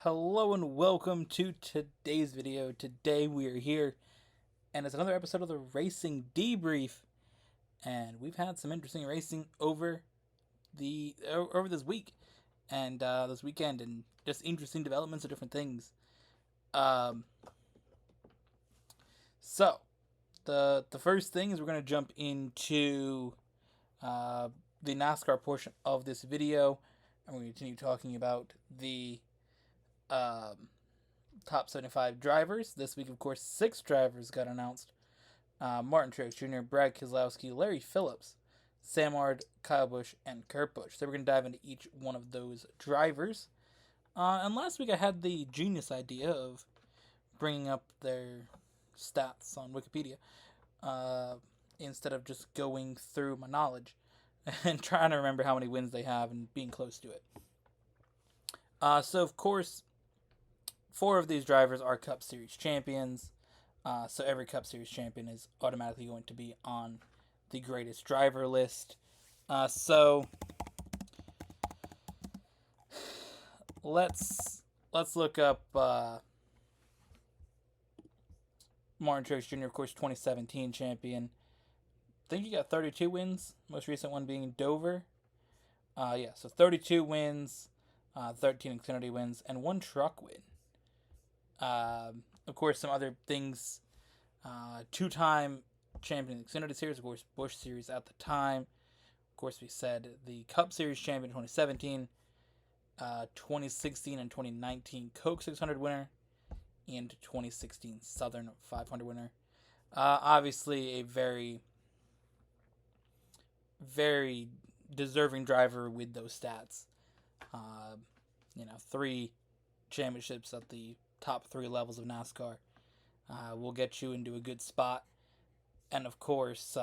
Hello and welcome to today's video. Today we are here and it's another episode of the Racing Debrief, and we've had some interesting racing over this week and this weekend, and just interesting developments of different things. Um, so the first thing is we're gonna jump into uh, the NASCAR portion of this video, and we're gonna continue talking about the um, top 75 drivers. This week, of course, 6 drivers got announced. Martin Truex Jr., Brad Keselowski, Larry Phillips, Sam Ard, Kyle Busch, and Kurt Busch. So we're going to dive into each one of those drivers. And last week I had the genius idea of bringing up their stats on Wikipedia uh, instead of just going through my knowledge and trying to remember how many wins they have and being close to it. So, of course, 4 of these drivers are Cup Series champions. So every Cup Series champion is automatically going to be on the greatest driver list. So let's look up Martin Truex Jr., of course, 2017 champion. I think he got 32 wins. Most recent one being Dover. So 32 wins, 13 Xfinity wins, and 1 truck win. Of course, some other things. 2-time champion of the Xfinity Series, of course, Busch Series at the time. Of course, we said the Cup Series champion 2017, 2016 and 2019 Coke 600 winner, and 2016 Southern 500 winner. Obviously, a very, very deserving driver with those stats. 3 championships at the top 3 levels of NASCAR will get you into a good spot. And of course,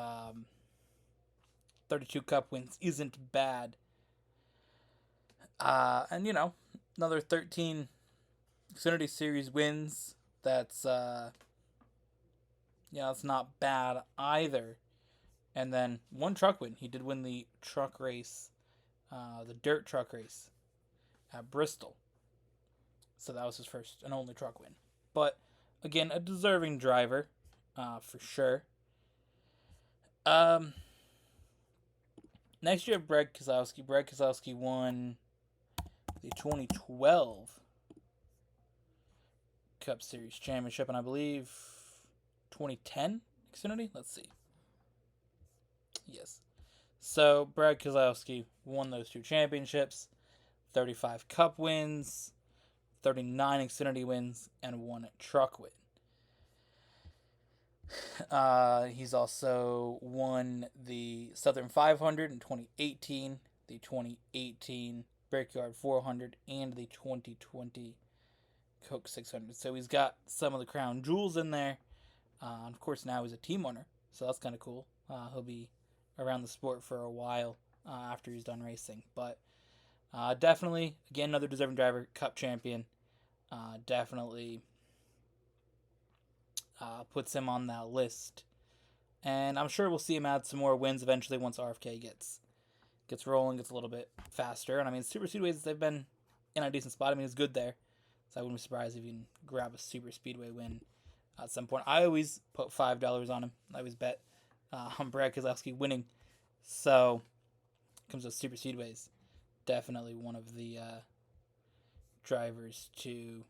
32 Cup wins isn't bad. And another 13 Xfinity Series wins. That's it's not bad either. And then 1 truck win. He did win the truck race, the dirt truck race at Bristol. So that was his first and only truck win. But again, a deserving driver, for sure. Next you have Brad Keselowski. Brad Keselowski won the 2012 Cup Series Championship, and I believe 2010 Xfinity. Let's see. Yes. So Brad Keselowski won those 2 championships, 35 Cup wins, 39 Xfinity wins, and 1 truck win. He's also won the Southern 500 in 2018, the 2018 Brickyard 400, and the 2020 Coke 600. So he's got some of the crown jewels in there. Of course, now he's a team owner, so that's kind of cool. He'll be around the sport for a while after he's done racing. But definitely, again, another deserving driver, Cup champion. Definitely puts him on that list. And I'm sure we'll see him add some more wins eventually once RFK gets rolling, gets a little bit faster. And I mean, Super Speedways, they've been in a decent spot. I mean, it's good there. So I wouldn't be surprised if you can grab a Super Speedway win at some point. I always put $5 on him. I always bet on Brad Keselowski winning. So, comes with Super Speedways. Definitely one of the drivers to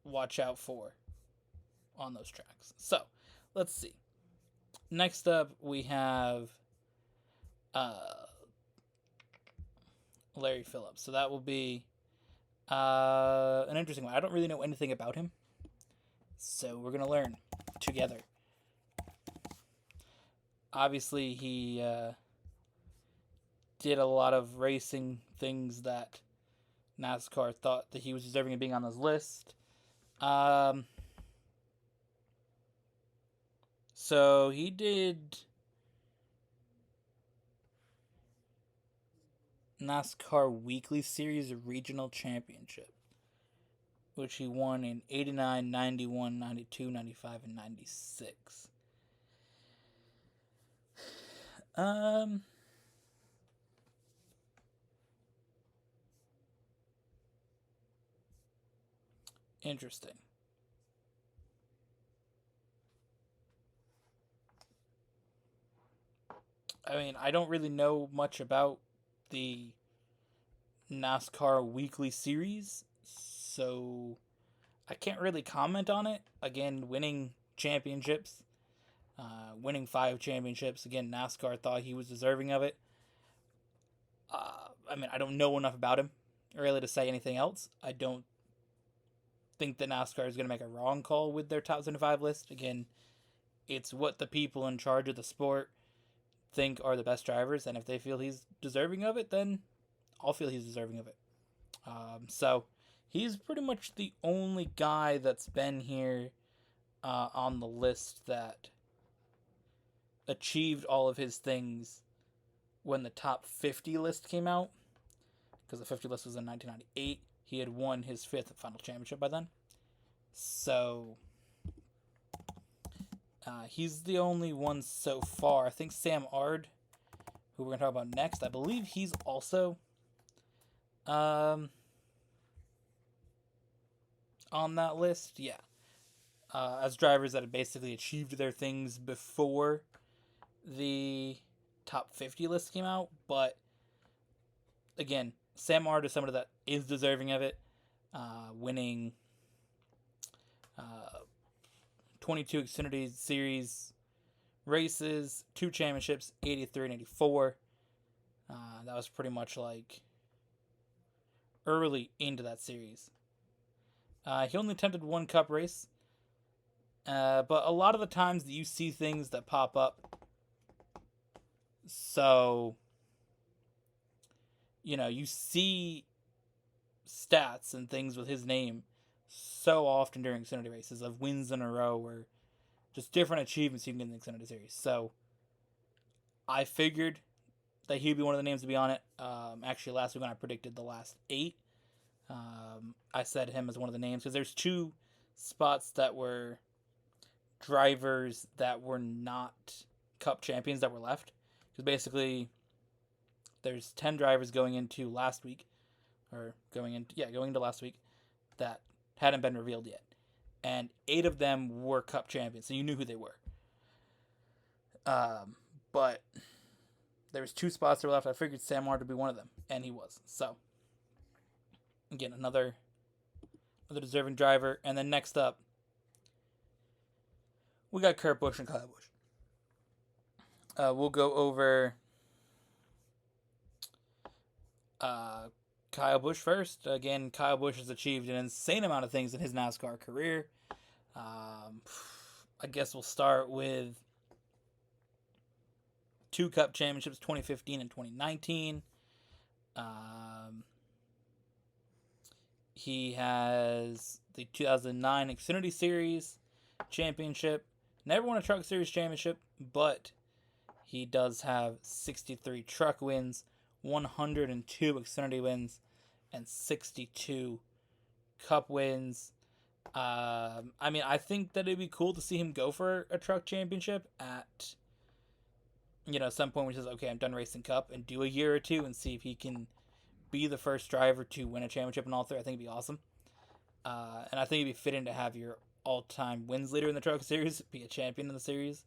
watch out for on those tracks. So, let's see. Next up, we have Larry Phillips. So that will be an interesting one. I don't really know anything about him, so we're gonna learn together. Obviously, he did a lot of racing things that NASCAR thought that he was deserving of being on this list. So he did NASCAR Weekly Series Regional Championship, which he won in 89, 91, 92, 95, and 96. Interesting. I mean, I don't really know much about the NASCAR weekly series, so I can't really comment on it. Again, winning championships, winning 5 championships. Again, NASCAR thought he was deserving of it. I mean, I don't know enough about him really to say anything else. I don't think that NASCAR is going to make a wrong call with their top 75 list. Again, it's what the people in charge of the sport think are the best drivers, and if they feel he's deserving of it, then I'll feel he's deserving of it. So he's pretty much the only guy that's been here on the list that achieved all of his things when the top 50 list came out, because the 50 list was in 1998. He had won his 5th final championship by then. So he's the only one so far. I think Sam Ard, who we're going to talk about next, I believe he's also on that list. Yeah. As drivers that have basically achieved their things before the top 50 list came out. But again, Sam Ard is somebody that is deserving of it, winning 22 Xfinity Series races, 2 championships, 83 and 84. That was pretty much like early into that series. He only attempted 1 Cup race, but a lot of the times that you see things that pop up, so you see stats and things with his name so often during Xfinity races of wins in a row or just different achievements you can get in the Xfinity Series. So I figured that he'd be one of the names to be on it. Actually, last week when I predicted the last 8, I said him as one of the names because there's 2 spots that were drivers that were not Cup champions that were left. Because basically, there's 10 drivers going into last week, or going into last week, that hadn't been revealed yet, and 8 of them were Cup champions, so you knew who they were. But there was 2 spots that were left. I figured Sam Ard would be one of them, and he was. So again, another deserving driver. And then next up, we got Kurt Busch and Kyle Busch. We'll go over Kyle Busch first. Again, Kyle Busch has achieved an insane amount of things in his NASCAR career. I guess we'll start with 2 Cup championships, 2015 and 2019. He has the 2009 Xfinity Series championship. Never won a Truck Series championship, but he does have 63 truck wins, 102 Xfinity wins, and 62 Cup wins. I mean, I think that it'd be cool to see him go for a truck championship at, some point where he says, okay, I'm done racing Cup, and do a year or 2 and see if he can be the first driver to win a championship in all 3. I think it'd be awesome. And I think it'd be fitting to have your all-time wins leader in the Truck Series be a champion in the series.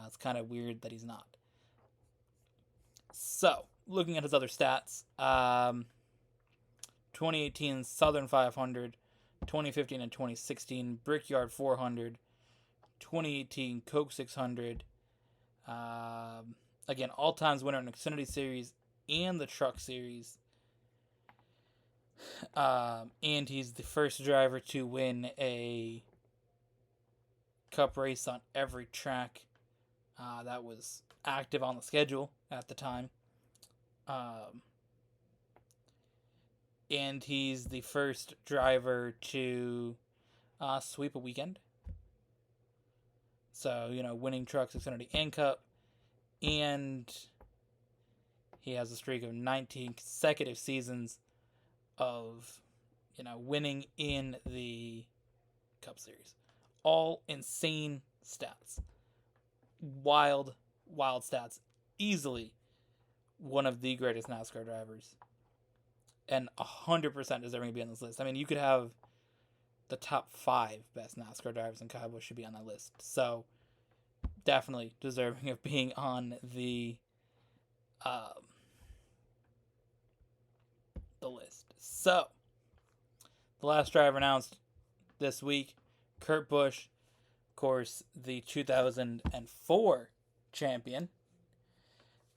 It's kind of weird that he's not. So, looking at his other stats, 2018 Southern 500, 2015 and 2016 Brickyard 400, 2018 Coke 600. Again, all-times winner in Xfinity Series and the Truck Series. And he's the first driver to win a Cup race on every track that was active on the schedule at the time. And he's the first driver to sweep a weekend. So, winning Trucks, Xfinity, and Cup. And he has a streak of 19 consecutive seasons of, winning in the Cup Series. All insane stats. Wild stats. Easily one of the greatest NASCAR drivers. And 100% deserving to be on this list. I mean, you could have the top 5 best NASCAR drivers, and Kyle Busch should be on that list. So definitely deserving of being on um, the list. So the last driver announced this week, Kurt Busch, of course, the 2004 champion,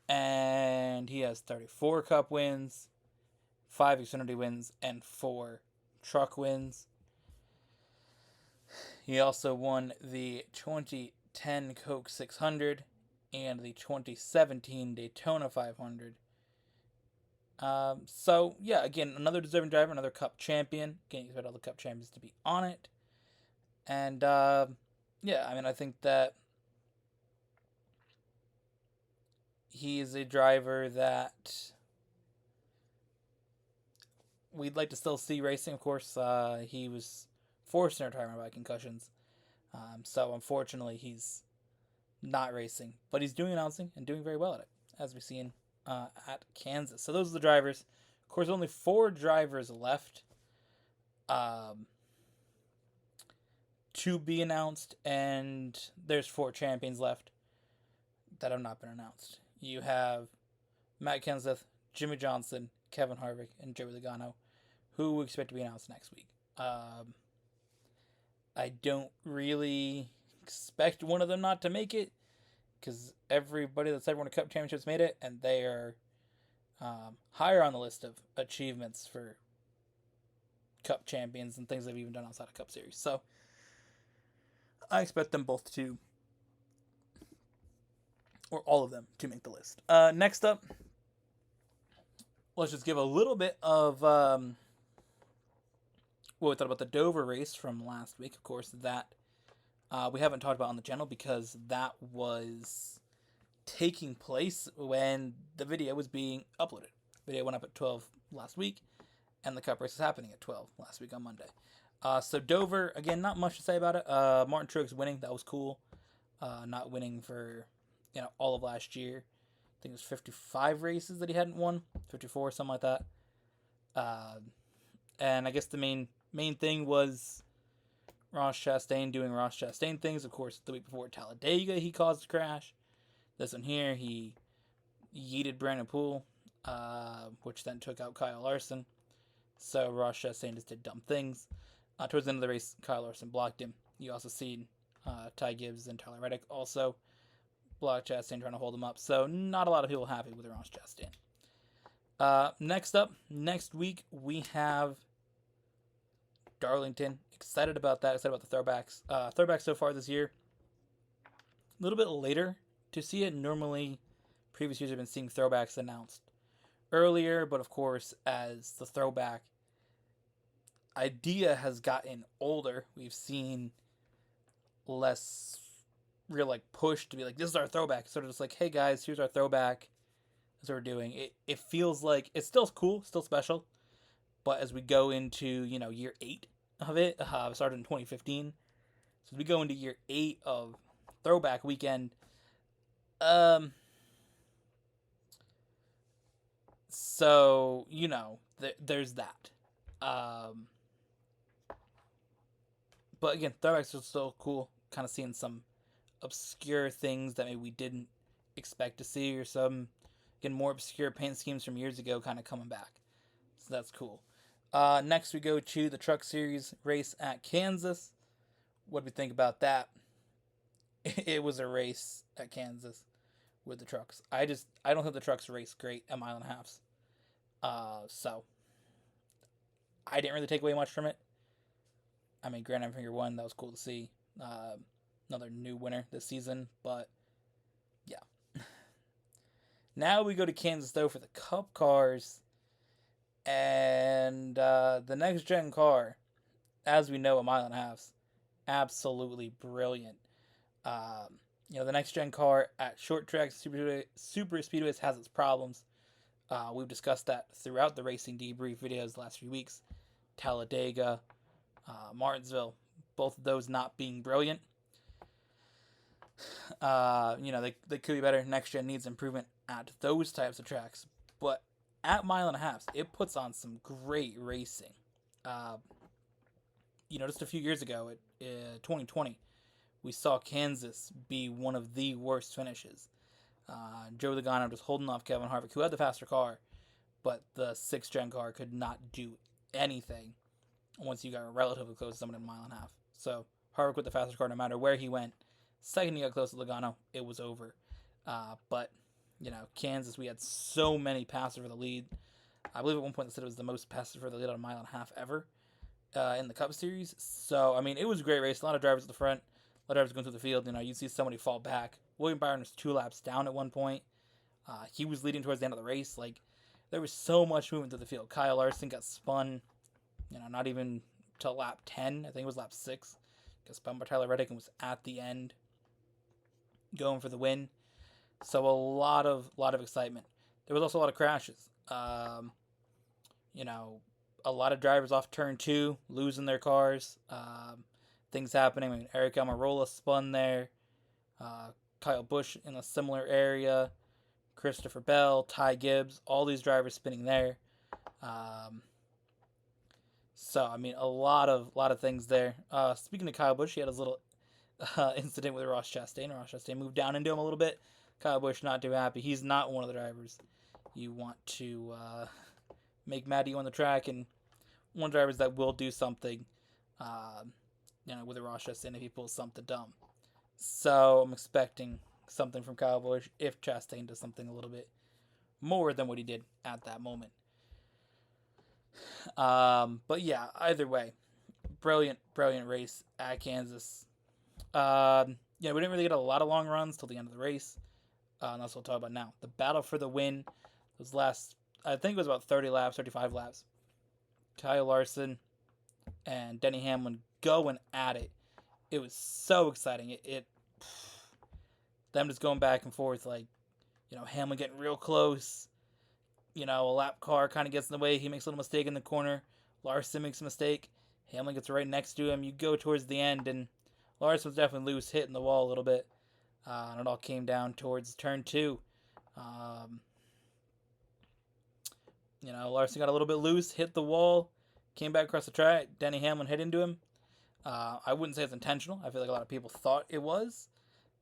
and he has 34 Cup wins, 5 Xfinity wins, and 4 truck wins. He also won the 2010 Coke 600 and the 2017 Daytona 500. So, yeah, again, another deserving driver, another Cup champion. Again, you expect all the Cup champions to be on it. And, yeah, I mean, I think that he is a driver that we'd like to still see racing. Of course, he was forced into retirement by concussions. So, unfortunately, he's not racing. But he's doing announcing and doing very well at it, as we've seen at Kansas. So, those are the drivers. Of course, only 4 drivers left to be announced, and there's 4 champions left that have not been announced. You have Matt Kenseth, Jimmy Johnson, Kevin Harvick, and Joey Logano, who we expect to be announced next week. I don't really expect one of them not to make it, because everybody that's ever won a Cup Championships made it, and they are higher on the list of achievements for Cup champions and things they've even done outside of Cup Series. So I expect them both to, or all of them, to make the list. Next up, let's just give a little bit of what we thought about the Dover race from last week. Of course, that we haven't talked about on the channel because that was taking place when the video was being uploaded. The video went up at 12 last week, and the Cup race is happening at 12 last week on Monday. So Dover, again, not much to say about it. Martin Truex winning, that was cool. Not winning for all of last year. I think it was 55 races that he hadn't won, 54, something like that. And I guess the main thing was Ross Chastain doing Ross Chastain things. Of course, the week before at Talladega, he caused a crash. This one here, he yeeted Brandon Poole, which then took out Kyle Larson. So Ross Chastain just did dumb things. Towards the end of the race, Kyle Larson blocked him. You also see Ty Gibbs and Tyler Reddick also blocked Chastain, trying to hold him up. So not a lot of people happy with Ross Chastain. Next up, next week, we have Darlington. Excited about that. Excited about the throwbacks. Throwbacks so far this year. A little bit later to see it. Normally, previous years have been seeing throwbacks announced earlier, but of course, as the throwback idea has gotten older, we've seen less real push to be like, this is our throwback. Sort of just like, hey guys, here's our throwback. That's what we're doing. It feels like it's still cool, still special, but as we go into year 8 of it, started in 2015. So as we go into year 8 of Throwback Weekend, so there's that. But again, throwbacks are still cool. Kind of seeing some obscure things that maybe we didn't expect to see, or some more obscure paint schemes from years ago kind of coming back. So that's cool. Next we go to the Truck Series race at Kansas. What do we think about that? It was a race at Kansas with the trucks. I don't think the trucks race great at mile and a halves. So I didn't really take away much from it. I mean, Grand Am Finger 1, that was cool to see. Another new winner this season, but yeah. Now we go to Kansas, though, for the Cup cars. And the next-gen car, as we know, a mile and a half, absolutely brilliant. The next-gen car at short tracks, super speedways has its problems. We've discussed that throughout the Racing Debrief videos the last few weeks. Talladega, Martinsville, both of those not being brilliant. They could be better. Next gen needs improvement at those types of tracks, but at mile and a half, it puts on some great racing. just a few years ago at 2020, we saw Kansas be one of the worst finishes. Joe Logano just holding off Kevin Harvick, who had the faster car, but the 6th gen car could not do anything once you got relatively close to someone in a mile and a half. So Harvick with the faster car, no matter where he went, second he got close to Logano, it was over. But Kansas, we had so many passes for the lead. I believe at one point they said it was the most passes for the lead on a mile and a half ever in the Cup Series. So, I mean, it was a great race. A lot of drivers at the front, a lot of drivers going through the field. You see somebody fall back. William Byron was 2 laps down at one point. He was leading towards the end of the race. Like, there was so much movement through the field. Kyle Larson got spun, not even till lap 10. I think it was lap 6. Got spun by Tyler Reddick and was at the end going for the win. So a lot of excitement. There was also a lot of crashes. A lot of drivers off turn 2, losing their cars. Things happening. I mean, Eric Almirola spun there. Kyle Busch in a similar area. Christopher Bell, Ty Gibbs, all these drivers spinning there. So, I mean, a lot of things there. Speaking of Kyle Busch, he had his little incident with Ross Chastain. Ross Chastain moved down into him a little bit. Kyle Busch not too happy. He's not one of the drivers you want to make mad at you on the track, and one of the drivers that will do something, with a Ross Chastain if he pulls something dumb. So I'm expecting something from Kyle Busch if Chastain does something a little bit more than what he did at that moment. But yeah, either way, brilliant race at Kansas. We didn't really get a lot of long runs till the end of the race. And that's what we'll talk about now. The battle for the win was I think it was about 30 laps, 35 laps. Kyle Larson and Denny Hamlin going at it. It was so exciting. Them just going back and forth, Hamlin getting real close. A lap car kind of gets in the way. He makes a little mistake in the corner. Larson makes a mistake. Hamlin gets right next to him. You go towards the end, and Larson was definitely loose, hitting the wall a little bit. And it all came down towards turn 2. Larson got a little bit loose, hit the wall, came back across the track. Denny Hamlin hit into him. I wouldn't say it's intentional. I feel like a lot of people thought it was.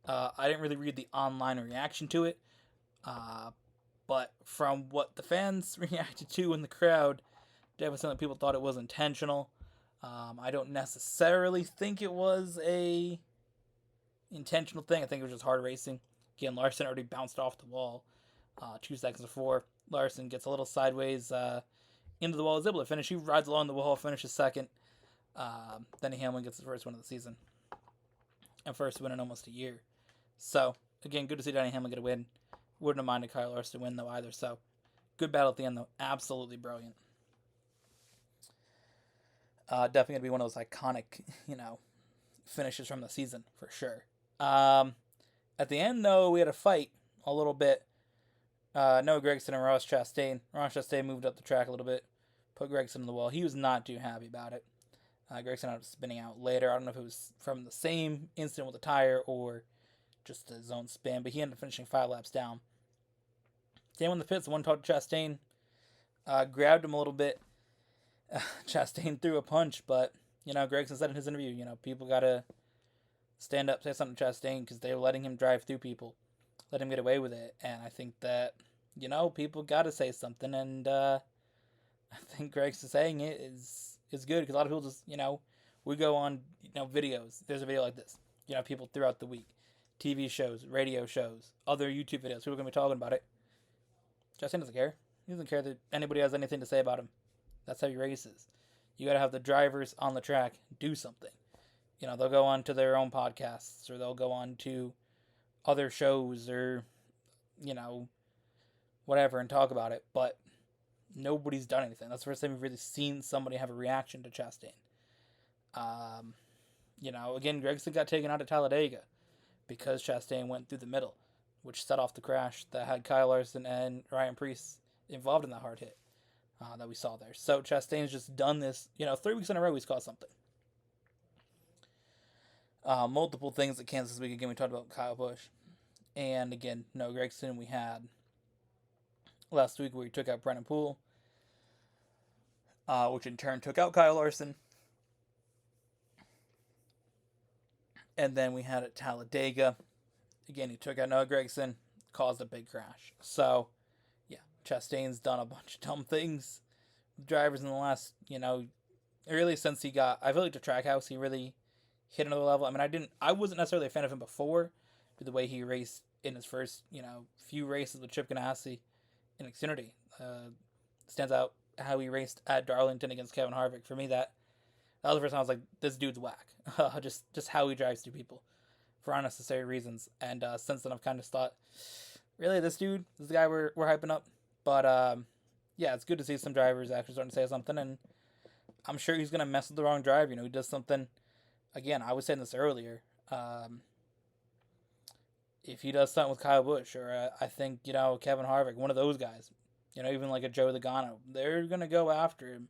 I didn't really read the online reaction to it. But from what the fans reacted to in the crowd, definitely some people thought it was intentional. I don't necessarily think it was a intentional thing. I think it was just hard racing. Again, Larson already bounced off the wall 2 seconds before. Larson gets a little sideways into the wall. Is able to finish. He rides along the wall, finishes second. Denny Hamlin gets the first win of the season. And first win in almost a year. So, again, good to see Denny Hamlin get a win. Wouldn't have minded Kyle Larson to win, though, either. So, good battle at the end, though. Absolutely brilliant. Definitely going to be one of those iconic, finishes from the season, for sure. At the end, though, we had a fight a little bit. Noah Gragson and Ross Chastain. Ross Chastain moved up the track a little bit, put Gragson on the wall. He was not too happy about it. Gragson ended up spinning out later. I don't know if it was from the same incident with the tire or just his own spin, but he ended up finishing 5 laps down. Came in the pits, one talked to Chastain, grabbed him a little bit. Chastain threw a punch, but, Gragson said in his interview, people got to stand up, say something to Chastain because they were letting him drive through people, let him get away with it. And I think that, people got to say something, and I think Gragson saying it is good because a lot of people just, we go on, videos. There's a video like this, people throughout the week, TV shows, radio shows, other YouTube videos. People are going to be talking about it. Chastain doesn't care. He doesn't care that anybody has anything to say about him. That's how he races. You got to have the drivers on the track do something. They'll go on to their own podcasts or they'll go on to other shows or, whatever and talk about it. But nobody's done anything. That's the first time we've really seen somebody have a reaction to Chastain. Again, Gragson got taken out at Talladega because Chastain went through the middle, which set off the crash that had Kyle Larson and Ryan Preece involved in that hard hit that we saw there. So Chastain's just done this, 3 weeks in a row he's caused something. Multiple things at Kansas this week. Again, we talked about Kyle Busch. And again, no Gragson. We had last week where he took out Brennan Poole, which in turn took out Kyle Larson. And then we had at Talladega. Again, he took out Noah Gragson, caused a big crash. So, yeah, Chastain's done a bunch of dumb things. Drivers in the last, really since he got, I feel like the Trackhouse, he really hit another level. I mean, I wasn't necessarily a fan of him before, but the way he raced in his first, few races with Chip Ganassi in Xfinity, stands out how he raced at Darlington against Kevin Harvick. For me, that was the first time I was like, this dude's whack. just how he drives through people for unnecessary reasons. And since then, I've kind of thought, really, this dude, this is the guy we're hyping up. But yeah, it's good to see some drivers actually starting to say something, and I'm sure he's gonna mess with the wrong driver. He does something. Again, I was saying this earlier. If he does something with Kyle Busch, or I think Kevin Harvick, one of those guys, even like a Joe Logano, they're gonna go after him,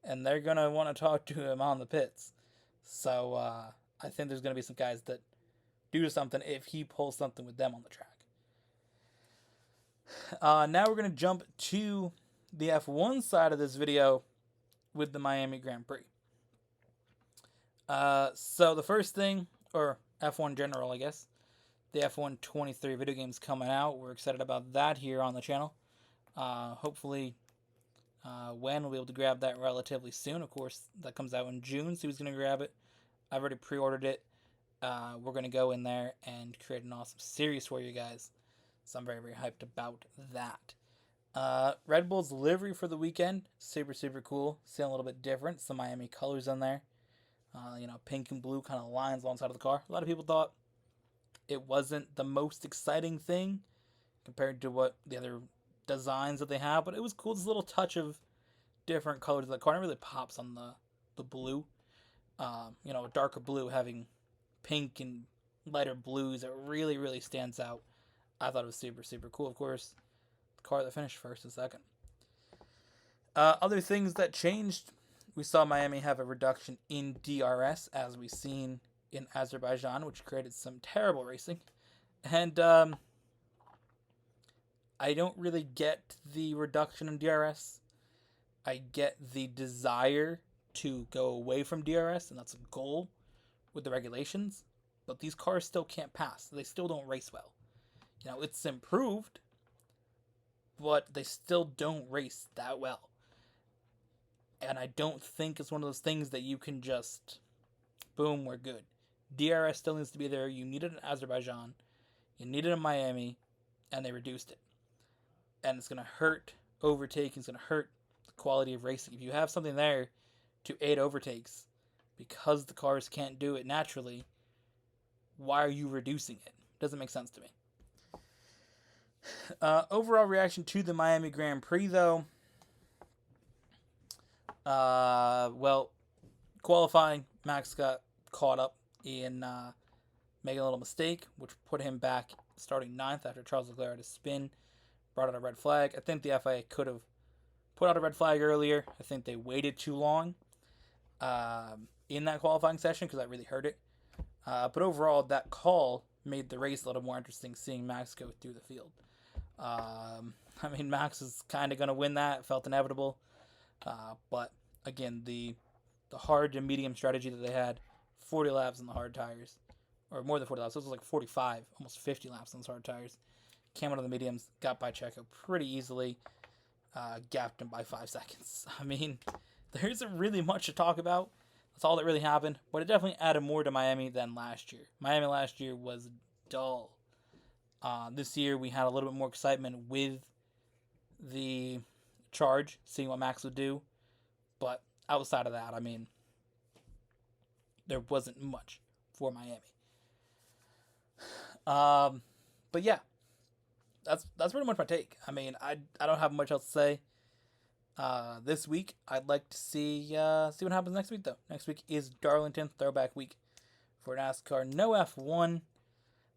and they're gonna want to talk to him on the pits. So I think there's gonna be some guys that do something if he pulls something with them on the track. Now we're gonna jump to the F1 side of this video with the Miami Grand Prix. So the first thing, or F1 general, I guess, the F1 23 video game's coming out. We're excited about that here on the channel. Hopefully, Wen will be able to grab that relatively soon. Of course, that comes out in June, so he's going to grab it. I've already pre-ordered it. We're going to go in there and create an awesome series for you guys. So I'm very, very hyped about that. Red Bull's livery for the weekend, super, super cool. Seeing a little bit different. Some Miami colors in there. Pink and blue kind of lines alongside of the car. A lot of people thought it wasn't the most exciting thing compared to what the other designs that they have, but it was cool. This little touch of different colors of the car. It really pops on the blue. A darker blue having pink and lighter blues. It really, really stands out. I thought it was super, super cool. Of course, the car that finished first and second. Other things that changed, we saw Miami have a reduction in DRS, as we've seen in Azerbaijan, which created some terrible racing. And I don't really get the reduction in DRS. I get the desire to go away from DRS, and that's a goal with the regulations. But these cars still can't pass. They still don't race well. It's improved, but they still don't race that well. And I don't think it's one of those things that you can just, boom, we're good. DRS still needs to be there. You need it in Azerbaijan. You need it in Miami. And they reduced it. And it's going to hurt overtaking. It's going to hurt the quality of racing. If you have something there to aid overtakes, because the cars can't do it naturally, why are you reducing it? Doesn't make sense to me. Overall reaction to the Miami Grand Prix, though. Qualifying, Max got caught up in making a little mistake, which put him back starting 9th after Charles Leclerc had a spin, brought out a red flag. I think the FIA could have put out a red flag earlier. I think they waited too long in that qualifying session because that really hurt it. But overall, that call made the race a little more interesting, seeing Max go through the field. Max is kind of going to win that. It felt inevitable. But again, the hard to medium strategy that they had, 40 laps on the hard tires, or more than 40 laps. This was like 45, almost 50 laps on those hard tires. Came out of the mediums, got by Checo pretty easily, gapped him by 5 seconds. There isn't really much to talk about. That's all that really happened. But it definitely added more to Miami than last year. Miami last year was dull. This year we had a little bit more excitement with the charge, seeing what Max would do. But outside of that, there wasn't much for Miami. But yeah, that's pretty much my take. I don't have much else to say. This week, I'd like to see what happens next week, though. Next week is Darlington Throwback Week for NASCAR. No F1.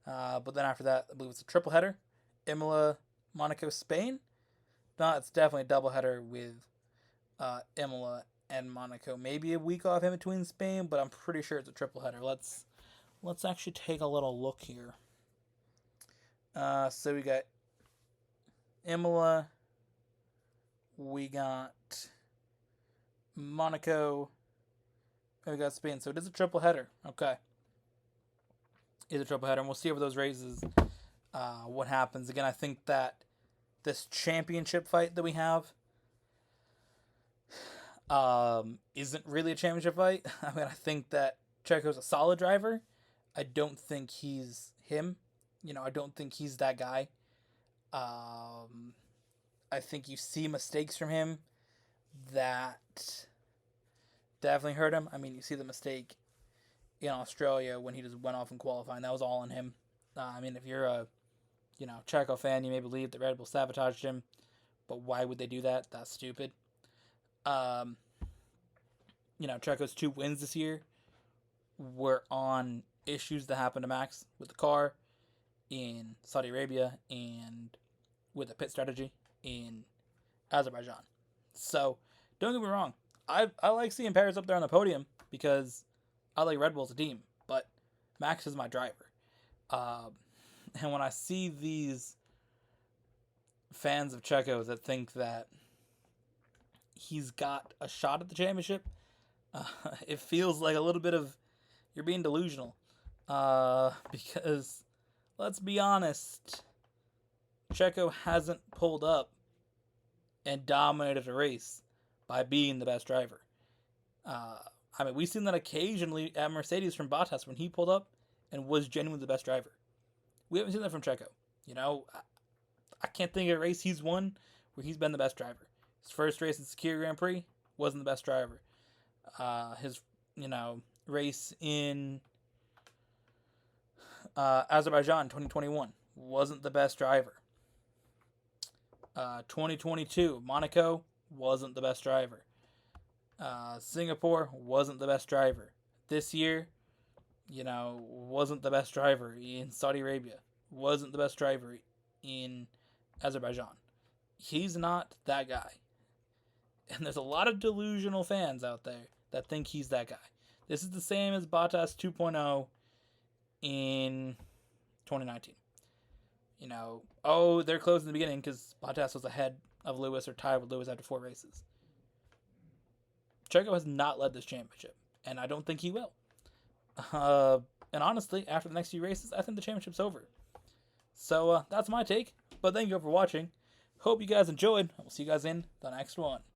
But then after that, I believe it's a triple header. Imola, Monaco, Spain. No, it's definitely a double header with Imola and Monaco. Maybe a week off in between Spain, but I'm pretty sure it's a triple header. Let's actually take a little look here. So we got Imola. We got Monaco. And we got Spain. So it is a triple header. Okay. is a triple header, and we'll see over those races what happens. Again, I think that this championship fight that we have isn't really a championship fight. I mean, I think that Checo's a solid driver. I don't think he's him. I don't think he's that guy. I think you see mistakes from him that definitely hurt him. I mean, you see the mistake in Australia when he just went off in qualifying. That was all on him. I mean, if you're a Checo fan, you may believe that Red Bull sabotaged him, but why would they do that? That's stupid. Checo's 2 wins this year were on issues that happened to Max with the car in Saudi Arabia and with the pit strategy in Azerbaijan. So, don't get me wrong. I like seeing Paris up there on the podium because I like Red Bull as a team, but Max is my driver. And when I see these fans of Checo that think that he's got a shot at the championship, it feels like a little bit of you're being delusional. Because, let's be honest, Checo hasn't pulled up and dominated a race by being the best driver. I mean, we've seen that occasionally at Mercedes from Bottas when he pulled up and was genuinely the best driver. We haven't seen that from Checo. I can't think of a race he's won where he's been the best driver. His first race in Sakir Grand Prix wasn't the best driver. His race in Azerbaijan 2021 wasn't the best driver. 2022 Monaco wasn't the best driver. Singapore wasn't the best driver. This year, wasn't the best driver in Saudi Arabia. Wasn't the best driver in Azerbaijan. He's not that guy. And there's a lot of delusional fans out there that think he's that guy. This is the same as Bottas 2.0 in 2019. They're close in the beginning because Bottas was ahead of Lewis or tied with Lewis after 4 races. Checo has not led this championship, and I don't think he will. And honestly, after the next few races, I think the championship's over. So that's my take, but thank you for watching. Hope you guys enjoyed. We'll see you guys in the next one.